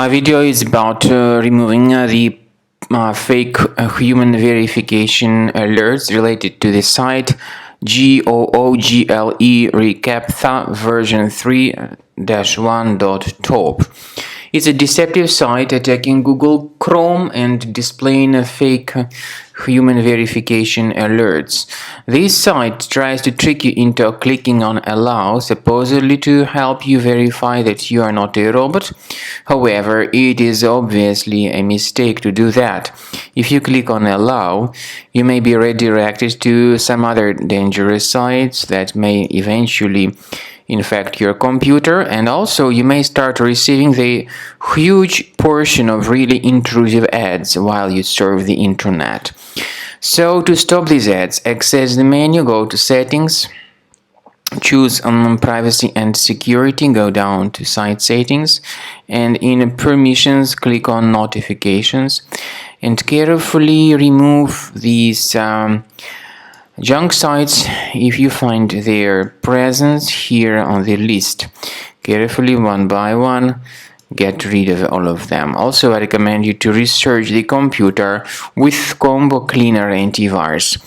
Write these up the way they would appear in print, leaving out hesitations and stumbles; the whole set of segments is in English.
My video is about removing the fake human verification alerts related to the site Googlerecaptha-version3-1.top. It's a deceptive site attacking Google Chrome and displaying fake human verification alerts. This site tries to trick you into clicking on allow, supposedly to help you verify that you are not a robot. However, it is obviously a mistake to do that. If you click on allow, you may be redirected to some other dangerous sites that may eventually infect your computer, and also you may start receiving the huge portion of really intrusive ads while you surf the internet. So to stop these ads, access the menu, go to settings, choose privacy and security, go down to site settings, and in permissions click on notifications and carefully remove these junk sites if you find their presence here on the list. Carefully, one by one, get rid of all of them. Also, I recommend you to research the computer with Combo Cleaner antivirus.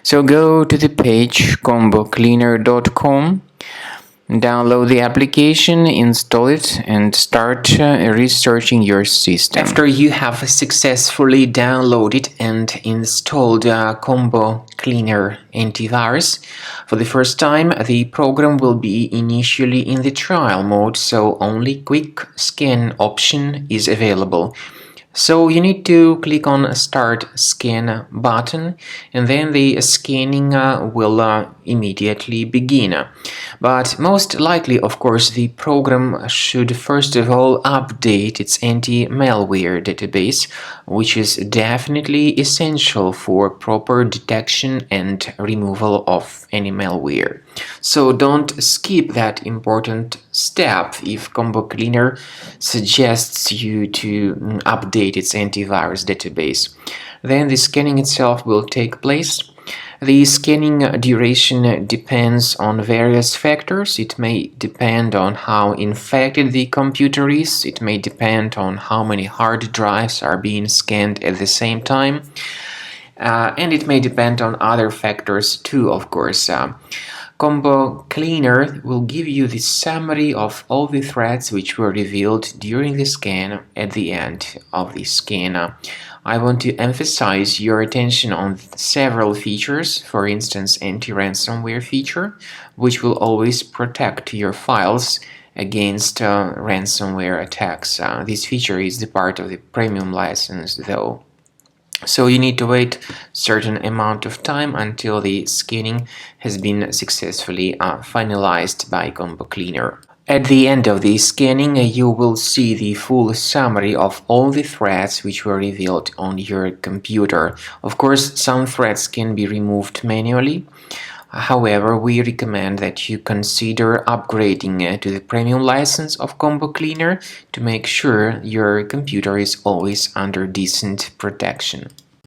So go to the page combocleaner.com, download the application, install it, and start researching your system. After you have successfully downloaded and installed Combo Cleaner antivirus, for the first time the program will be initially in the trial mode, so only quick scan option is available. So you need to click on Start Scan button, and then the scanning will immediately begin. But most likely, of course, the program should first of all update its anti-malware database, which is definitely essential for proper detection and removal of any malware. So don't skip that important step if Combo Cleaner suggests you to update its antivirus database. Then the scanning itself will take place. The scanning duration depends on various factors. It may depend on how infected the computer is. It may depend on how many hard drives are being scanned at the same time. And it may depend on other factors too, of course. Combo Cleaner will give you the summary of all the threats which were revealed during the scan at the end of the scan. I want to emphasize your attention on several features, for instance, anti-ransomware feature, which will always protect your files against ransomware attacks. This feature is the part of the premium license, though. So you need to wait a certain amount of time until the scanning has been successfully finalized by Combo Cleaner. At the end of the scanning, you will see the full summary of all the threats which were revealed on your computer. Of course, some threats can be removed manually. However, we recommend that you consider upgrading to the premium license of Combo Cleaner to make sure your computer is always under decent protection.